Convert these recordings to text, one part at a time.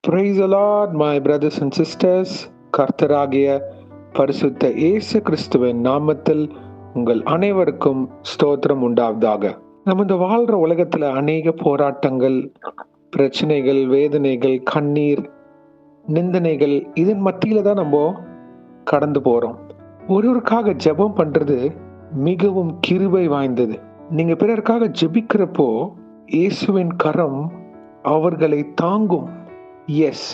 Praise the Lord, my brothers and sisters. கர்த்தராகிய பரிசுத்த இயேசு கிறிஸ்துவின் நாமத்தில் உங்கள் அனைவருக்கும் ஸ்தோத்திரம் உண்டாவதாக. நம்ம இந்த வாழ்ற உலகத்துல அநேக போராட்டங்கள், பிரச்சனைகள், வேதனைகள், கண்ணீர், நிந்தனைகள் இதன் மத்தியில தான் நம்ம கடந்து போறோம். ஒருவருக்காக ஜெபம் பண்றது மிகவும் கிருபை வாய்ந்தது. நீங்க பிறருக்காக ஜெபிக்கிறப்போ இயேசுவின் கரம் அவர்களை தாங்கும். எஸ்,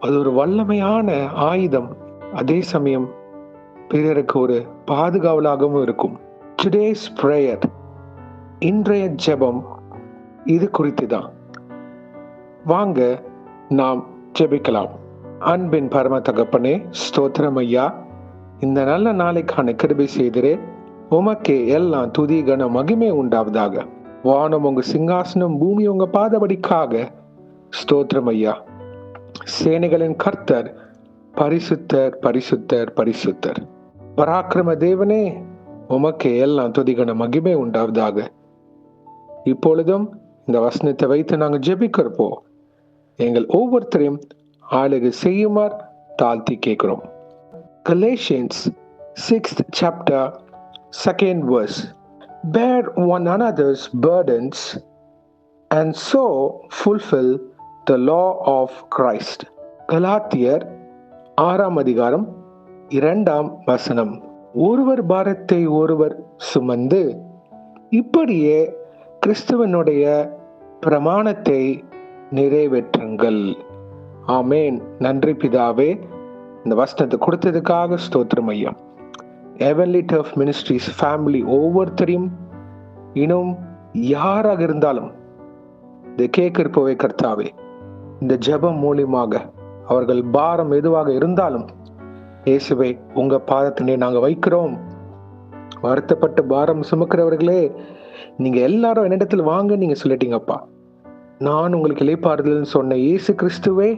அது ஒரு வல்லமையான ஆயுதம். அதே சமயம் பிறருக்கு ஒரு பாதுகாவலாகவும் இருக்கும். டுடேஸ் பிரேயர், இன்றைய ஜெபம் இது குறித்து தான். வாங்க நாம் ஜெபிக்கலாம். அன்பின் பரம தகப்பனே, ஸ்தோத்திரம் ஐயா. இந்த நல்ல நாளைக்கான கிருபை செய்திரே. உமக்கே எல்லாம் துதி கன மகிமை உண்டாவதாக. வானம் உங்க சிங்காசனம், பூமி உங்க பாதபடிக்காக. ஸ்தோத்திரம் ஐயா. சேனைகளின் கர்த்தர் பரிசுத்தர், பரிசுத்தர், பரிசுத்தர். பராக்கிரம தேவனே, உமக்கே எல்லாம் துதிகன மகிமை உண்டாவதாக. இப்பொழுதும் இந்த வசனத்தை வைத்து நாங்கள் ஜெபிக்கிறப்போ எங்கள் ஒவ்வொருத்தரையும் ஆளுகை செய்யுமாறு தாழ்த்தி கேட்கிறோம். Galatians 6th chapter 2nd verse. Bear one another's burdens and so fulfill the law of Christ. கலாத்தியர் 6ஆம் அதிகாரம் 2ஆம் வசனம். ஒருவர் பாரத்தை ஒருவர் சுமந்து இப்படியே கிறிஸ்துவனுடைய பிரமாணத்தை நிறைவேற்றுங்கள். ஆமேன். நன்றி பிதாவே, இந்த வசனத்தை கொடுத்ததுக்காக ஸ்தோத்திரம் ஐயா. ஹெவன்லி டர்ஃப் மினிஸ்ட்ரிஸ் ஃபேமிலி ஒவ்வொருத்தரையும் இன்னும் யாராக இருந்தாலும் இந்த கேட்கிறப்போவே கர்த்தாவே, இந்த ஜெபம் மூலியமாக அவர்கள் பாரம் எதுவாக இருந்தாலும் இயேசுவே உங்க பாதத்தினை நாங்க வைக்கிறோம். வருத்தப்பட்டு பாரம் சுமக்கிறவர்களே, நீங்க எல்லாரும் என்னிடத்தில் வாங்க நீங்க சொல்லிட்டீங்கப்பா. நான் உங்களுக்கு இளைப்பாறுதல் சொன்ன இயேசு கிறிஸ்துவே,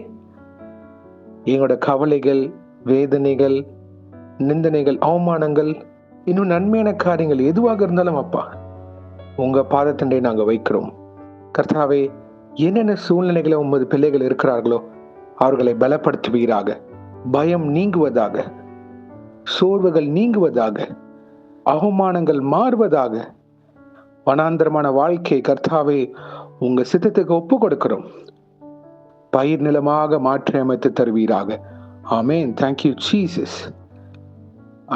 எங்களோட கவலைகள், வேதனைகள், நிந்தனைகள், அவமானங்கள், இன்னும் நன்மையான காரியங்கள் எதுவாக இருந்தாலும் அப்பா உங்க பாதத்தினை நாங்க வைக்கிறோம். கர்த்தாவே, என்னென்ன சூழ்நிலைகளை உமது பிள்ளைகள் இருக்கிறார்களோ அவர்களை பலப்படுத்துவீராக. பயம் நீங்குவதாக, சோர்வுகள் நீங்குவதாக, அவமானங்கள் மாறுவதாக. வனாந்தரமான வாழ்க்கை கர்த்தாவே உங்க சித்தத்துக்கு ஒப்பு கொடுக்கிறோம். பயிர் நிலமாக மாற்றி அமைத்து தருவீராக. ஆமேன். Thank you Jesus.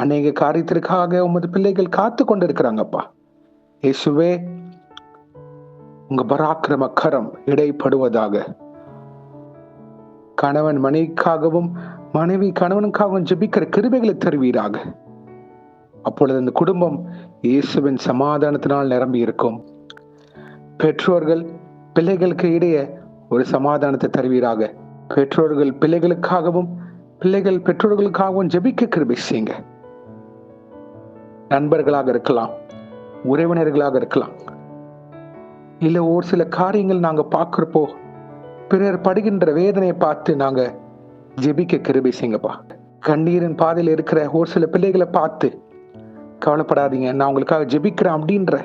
அநேக காரியத்திற்காக உமது பிள்ளைகள் காத்து கொண்டிருக்கிறாங்கப்பா. இயேசுவே, உங்க பராக்கிரம கரம் இடைப்படுவதாக. கணவன் மனைவிக்காகவும் மனைவி கணவனுக்காகவும் ஜெபிக்கிற கிருபைகளை தருவீராக. அப்பொழுது அந்த குடும்பம் இயேசுவின் சமாதானத்தினால் நிரம்பி இருக்கும். பெற்றோர்கள் பிள்ளைகளுக்கு இடையே ஒரு சமாதானத்தை தருவீராக. பெற்றோர்கள் பிள்ளைகளுக்காகவும் பிள்ளைகள் பெற்றோர்களுக்காகவும் ஜெபிக்க கிருபை செய்யுங்க. நண்பர்களாக இருக்கலாம், உறவினர்களாக இருக்கலாம், இல்ல ஒரு சில காரியங்கள் நாங்க பார்க்கிறப்போ பிறர் படுகின்ற வேதனையை பார்த்து நாங்க ஜெபிக்க கிருபை செய்யுங்கப்பா. கண்ணீரின் பாதையில் இருக்கிற ஒரு சில பிள்ளைகளை பார்த்து கவலைப்படாதீங்க, நான் உங்களுக்காக ஜெபிக்கிறேன் அப்படின்ற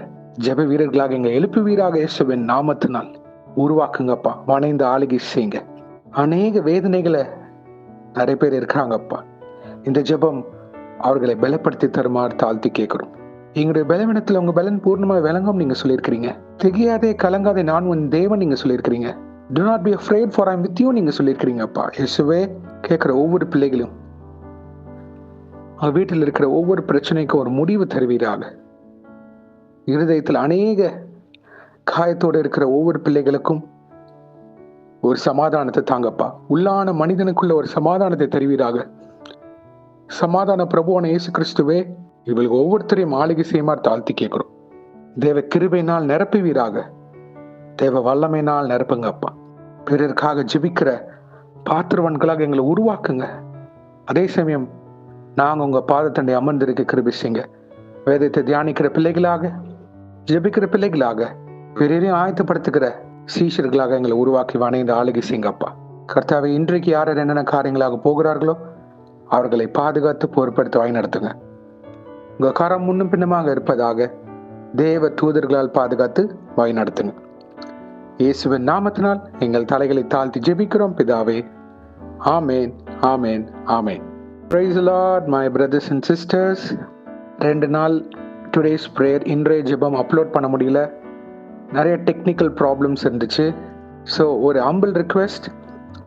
ஜெப வீரர்களாக எங்க எழுப்புவீராக. இயேசுவின் நாமத்தினால் உருவாக்குங்கப்பா. வணைந்து ஆளுகை செய்யுங்க. அநேக வேதனைகளை நிறைய பேர் இருக்கிறாங்கப்பா. இந்த ஜெபம் அவர்களை பலப்படுத்தி தருமாறு தாழ்த்தி கேட்கிறோம். எங்களுடைய பலவீனத்துல உங்க பலன் பூர்ணமாக விளங்கும் நீங்க சொல்லியிருக்கிறீங்க. திகையாதே கலங்காதே, நான் உன் தேவன் நீங்க சொல்லியிருக்கிறீங்க. Do not be afraid for I am with you நீங்க சொல்லியிருக்கிறீங்கப்பா. இயேசுவே, கேட்கிற ஒவ்வொரு பிள்ளைகளும் வீட்டில் இருக்கிற ஒவ்வொரு பிரச்சனைக்கும் ஒரு முடிவு தருவீராக. இருதயத்தில் அநேக காயத்தோடு இருக்கிற ஒவ்வொரு பிள்ளைகளுக்கும் ஒரு சமாதானத்தை தாங்கப்பா. உள்ளான மனிதனுக்குள்ள ஒரு சமாதானத்தை தருவீராக. சமாதான பிரபுவான இயேசு கிறிஸ்துவே, இவளுக்கு ஒவ்வொருத்தரையும் ஆளுகை செய்யுமாறு தாழ்த்தி கேட்கிறோம். தேவ கிருபையினால் நிரப்புவீராக. தேவ வல்லமையினால் நிரப்புங்கப்பா. பிறருக்காக ஜெபிக்கிற பாத்திரவன்களாக எங்களை உருவாக்குங்க. அதே சமயம் நாங்கள் உங்க பாதத்தண்டை அமர்ந்திருக்க கிருபை செய்யுங்க. வேதத்தை தியானிக்கிற பிள்ளைகளாக, ஜெபிக்கிற பிள்ளைகளாக, பிறரையும் ஆயத்தப்படுத்துகிற சீஷர்களாக எங்களை உருவாக்கி வணைந்து ஆளுகை செய்யுங்கப்பா. கர்த்தாவை, இன்றைக்கு யார் என்னென்ன காரியங்களாக போகிறார்களோ அவர்களை பாதுகாத்து பொறுப்படுத்த வாய் நடத்துங்க. உங்க கரம் முன்னும் பின்னமாக இருப்பதாக தேவ தூதர்களால் பாதுகாத்து வாய் நடத்துங்க. இயேசுவின் நாமத்தினால் எங்கள் தலைகளை தாழ்த்தி ஜெபிக்கிறோம் பிதாவே. ஆமேன், ஆமேன், ஆமேன். Praise the Lord, my brothers and sisters. 2 நாள் டுடேஸ் ப்ரேயர் இன்றைய ஜெபம் அப்லோட் பண்ண முடியல. நிறைய டெக்னிக்கல் ப்ராப்ளம்ஸ் இருந்துச்சு. ஸோ ஒரு humble request,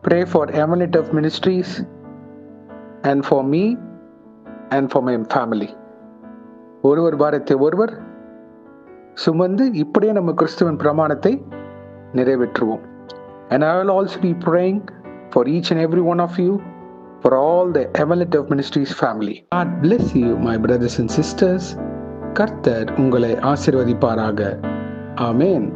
pray for emanate of ministries and for me and for my family. ஒருவர் பாரத்தை ஒருவர் சுமந்து இப்படியே நம்ம கிறிஸ்துவின் பிரமாணத்தை நிறைவேற்றுவோம். And I will also be praying for each and every one of you, for all the Evangelit of Ministries family. God bless you, my brothers and sisters. கர்த்தர் உங்களை ஆசீர்வதிப்பாராக. ஆமென்.